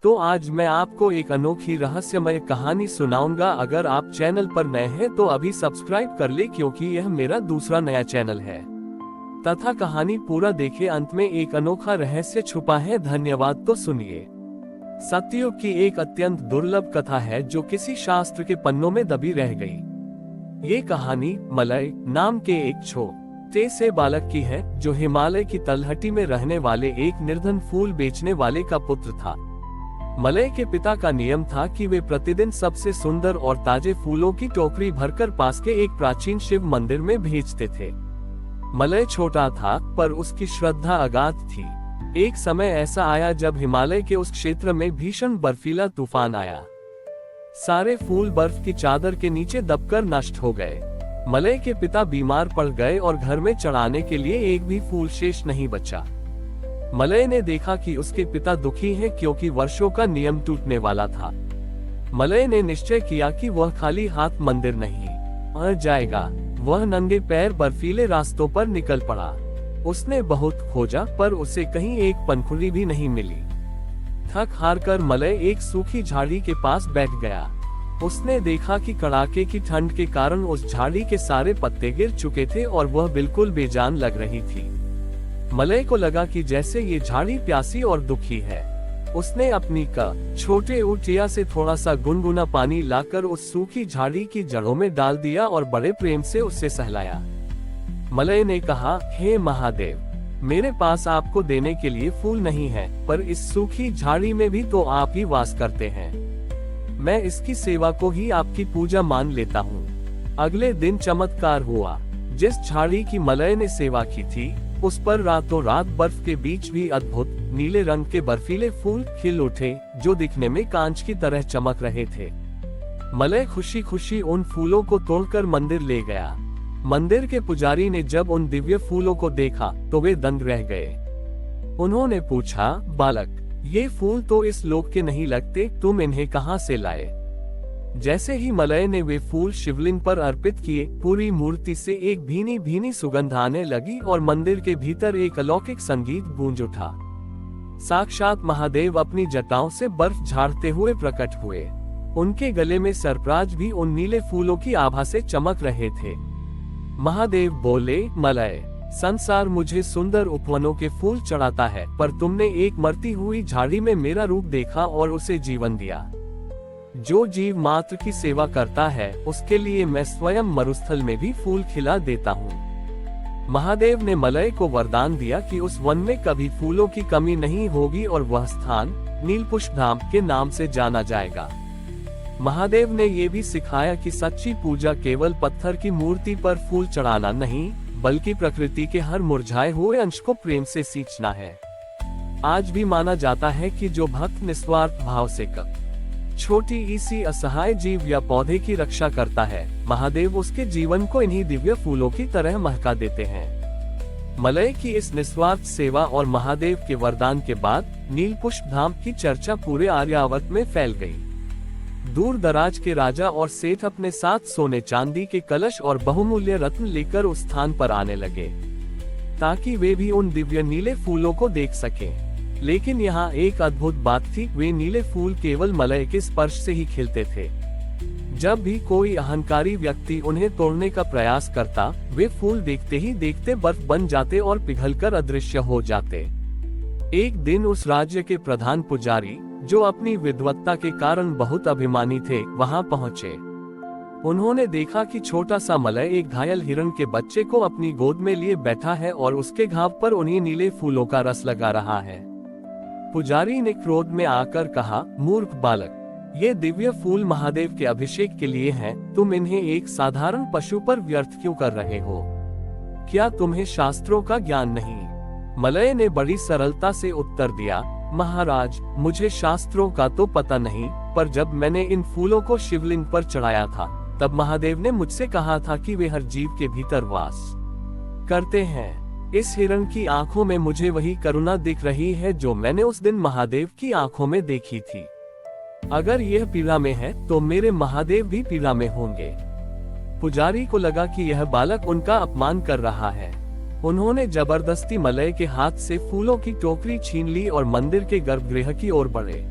तो आज मैं आपको एक अनोखी रहस्यमय कहानी सुनाऊंगा। अगर आप चैनल पर नए हैं तो अभी सब्सक्राइब कर ले, क्योंकि यह मेरा दूसरा नया चैनल है। तथा कहानी पूरा देखे, अंत में एक अनोखा रहस्य छुपा है। धन्यवाद। तो सुनिए। सतयुग की एक अत्यंत दुर्लभ कथा है जो किसी शास्त्र के पन्नों में दबी रह गई। ये कहानी मलय नाम के एक छोटे से बालक की है, जो हिमालय की तलहटी में रहने वाले एक निर्धन फूल बेचने वाले का पुत्र था। मलय के पिता का नियम था कि वे प्रतिदिन सबसे सुंदर और ताजे फूलों की टोकरी भरकर पास के एक प्राचीन शिव मंदिर में भेजते थे। मलय छोटा था, पर उसकी श्रद्धा अगाध थी। एक समय ऐसा आया जब हिमालय के उस क्षेत्र में भीषण बर्फीला तूफान आया। सारे फूल बर्फ की चादर के नीचे दबकर नष्ट हो गए। मलय के पिता बीमार पड़ गए और घर में चढ़ाने के लिए एक भी फूल शेष नहीं बचा। मलय ने देखा कि उसके पिता दुखी हैं, क्योंकि वर्षों का नियम टूटने वाला था। मलय ने निश्चय किया कि वह खाली हाथ मंदिर नहीं आ जाएगा। वह नंगे पैर बर्फीले रास्तों पर निकल पड़ा। उसने बहुत खोजा, पर उसे कहीं एक पंखुड़ी भी नहीं मिली। थक हार कर मलय एक सूखी झाड़ी के पास बैठ गया। उसने देखा कि कड़ाके की ठंड के कारण उस झाड़ी के सारे पत्ते गिर चुके थे और वह बिल्कुल बेजान लग रही थी। मलय को लगा कि जैसे ये झाड़ी प्यासी और दुखी है। उसने अपनी छोटे उटिया से थोड़ा सा गुनगुना पानी लाकर उस सूखी झाड़ी की जड़ों में डाल दिया और बड़े प्रेम से उससे सहलाया। मलय ने कहा, हे महादेव, मेरे पास आपको देने के लिए फूल नहीं है, पर इस सूखी झाड़ी में भी तो आप ही वास करते हैं। मैं इसकी सेवा को ही आपकी पूजा मान लेता हूँ। अगले दिन चमत्कार हुआ। जिस झाड़ी की मलय ने सेवा की थी, उस पर रातों रात बर्फ के बीच भी अद्भुत नीले रंग के बर्फीले फूल खिल उठे, जो दिखने में कांच की तरह चमक रहे थे। मलय खुशी खुशी उन फूलों को तोड़कर मंदिर ले गया। मंदिर के पुजारी ने जब उन दिव्य फूलों को देखा तो वे दंग रह गए। उन्होंने पूछा, बालक, ये फूल तो इस लोक के नहीं लगते, तुम इन्हें कहाँ से लाए? जैसे ही मलय ने वे फूल शिवलिंग पर अर्पित किए, पूरी मूर्ति से एक भीनी भीनी सुगंध आने लगी और मंदिर के भीतर एक अलौकिक संगीत गूंज उठा। साक्षात महादेव अपनी जटाओं से बर्फ झाड़ते हुए प्रकट हुए। उनके गले में सरप्राज भी उन नीले फूलों की आभा से चमक रहे थे। महादेव बोले, मलय, संसार मुझे सुंदर उपवनों के फूल चढ़ाता है, पर तुमने एक मरती हुई झाड़ी में मेरा रूप देखा और उसे जीवन दिया। जो जीव मात्र की सेवा करता है, उसके लिए मैं स्वयं मरुस्थल में भी फूल खिला देता हूँ। महादेव ने मलय को वरदान दिया कि उस वन में कभी फूलों की कमी नहीं होगी और वह स्थान नीलपुष्प धाम के नाम से जाना जाएगा। महादेव ने ये भी सिखाया कि सच्ची पूजा केवल पत्थर की मूर्ति पर फूल चढ़ाना नहीं, बल्कि प्रकृति के हर मुरझाए हुए अंश को प्रेम से सींचना है। आज भी माना जाता है कि जो भक्त निस्वार्थ भाव से छोटी सी असहाय जीव या पौधे की रक्षा करता है, महादेव उसके जीवन को इन्हीं दिव्य फूलों की तरह महका देते हैं। मलय की इस निस्वार्थ सेवा और महादेव के वरदान के बाद नीलपुष्प धाम की चर्चा पूरे आर्यावर्त में फैल गई। दूर दराज के राजा और सेठ अपने साथ सोने चांदी के कलश और बहुमूल्य रत्न लेकर उस स्थान पर आने लगे, ताकि वे भी उन दिव्य नीले फूलों को देख सकें। लेकिन यहाँ एक अद्भुत बात थी, वे नीले फूल केवल मलय के स्पर्श से ही खिलते थे। जब भी कोई अहंकारी व्यक्ति उन्हें तोड़ने का प्रयास करता, वे फूल देखते ही देखते बर्फ बन जाते और पिघलकर अदृश्य हो जाते। एक दिन उस राज्य के प्रधान पुजारी, जो अपनी विद्वत्ता के कारण बहुत अभिमानी थे, वहां पहुंचे। उन्होंने देखा कि छोटा सा मलय एक घायल हिरण के बच्चे को अपनी गोद में लिए बैठा है और उसके घाव पर उन्हीं नीले फूलों का रस लगा रहा है। पुजारी ने क्रोध में आकर कहा, मूर्ख बालक, ये दिव्य फूल महादेव के अभिषेक के लिए हैं, तुम इन्हें एक साधारण पशु पर व्यर्थ क्यों कर रहे हो? क्या तुम्हें शास्त्रों का ज्ञान नहीं? मलय ने बड़ी सरलता से उत्तर दिया, महाराज, मुझे शास्त्रों का तो पता नहीं, पर जब मैंने इन फूलों को शिवलिंग पर चढ़ाया था, तब महादेव ने मुझसे कहा था कि वे हर जीव के भीतर वास करते हैं। इस हिरण की आंखों में मुझे वही करुणा दिख रही है जो मैंने उस दिन महादेव की आंखों में देखी थी। अगर यह पीड़ा में है, तो मेरे महादेव भी पीड़ा में होंगे। पुजारी को लगा कि यह बालक उनका अपमान कर रहा है। उन्होंने जबरदस्ती मलय के हाथ से फूलों की टोकरी छीन ली और मंदिर के गर्भगृह की ओर बढ़े।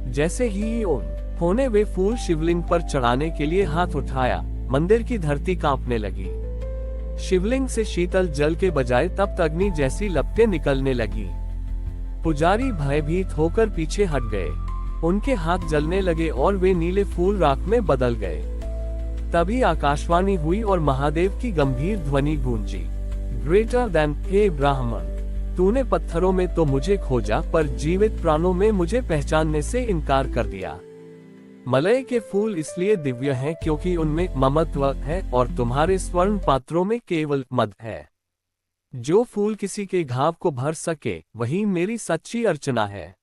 जैसे ही उन्होंने वे फूल शिवलिंग पर चढ़ाने के लिए हाथ उठाया, मंदिर की धरती कांपने लगी। शिवलिंग से शीतल जल के बजाय तप्त अग्नि जैसी लपटें निकलने लगी। पुजारी भयभीत होकर पीछे हट गए। उनके हाथ जलने लगे और वे नीले फूल राख में बदल गए। तभी आकाशवाणी हुई और महादेव की गंभीर ध्वनि गूंजी, ग्रेटर देन, हे ब्राह्मण, तूने पत्थरों में तो मुझे खोजा पर जीवित प्राणों में मुझे पहचानने से इनकार कर दिया। मलय के फूल इसलिए दिव्य हैं क्योंकि उनमें ममत्व है और तुम्हारे स्वर्ण पात्रों में केवल मद है। जो फूल किसी के घाव को भर सके वही मेरी सच्ची अर्चना है।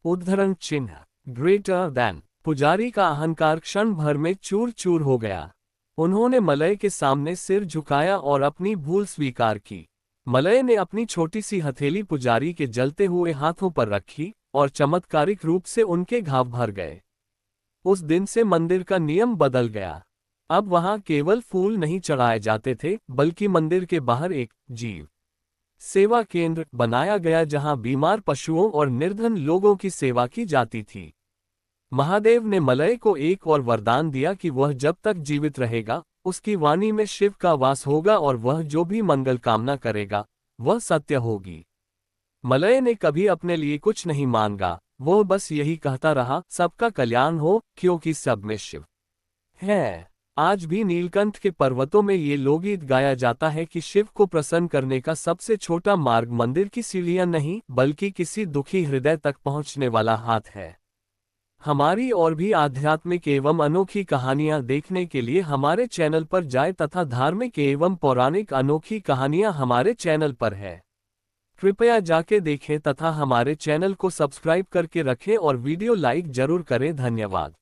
उद्धरण चिन्ह, ग्रेटर देन। पुजारी का अहंकार क्षण भर में चूर चूर हो गया। उन्होंने मलय के सामने सिर झुकाया और अपनी भूल स्वीकार की। मलय ने अपनी छोटी सी हथेली पुजारी के जलते हुए हाथों पर रखी और चमत्कारिक रूप से उनके घाव भर गए। उस दिन से मंदिर का नियम बदल गया। अब वहां केवल फूल नहीं चढ़ाए जाते थे, बल्कि मंदिर के बाहर एक जीव सेवा केंद्र बनाया गया जहां बीमार पशुओं और निर्धन लोगों की सेवा की जाती थी। महादेव ने मलय को एक और वरदान दिया कि वह जब तक जीवित रहेगा, उसकी वाणी में शिव का वास होगा और वह जो भी मंगल कामना करेगा, वह सत्य होगी। मलय ने कभी अपने लिए कुछ नहीं मांगा, वो बस यही कहता रहा, सबका कल्याण हो, क्योंकि सब में शिव है। आज भी नीलकंठ के पर्वतों में ये लोकगीत गाया जाता है कि शिव को प्रसन्न करने का सबसे छोटा मार्ग मंदिर की सीढ़ियां नहीं, बल्कि किसी दुखी हृदय तक पहुंचने वाला हाथ है। हमारी और भी आध्यात्मिक एवं अनोखी कहानियां देखने के लिए हमारे चैनल पर जाएं तथा धार्मिक एवं पौराणिक अनोखी कहानियां हमारे चैनल पर है। कृपया जाके देखें तथा हमारे चैनल को सब्सक्राइब करके रखें और वीडियो लाइक जरूर करें। धन्यवाद।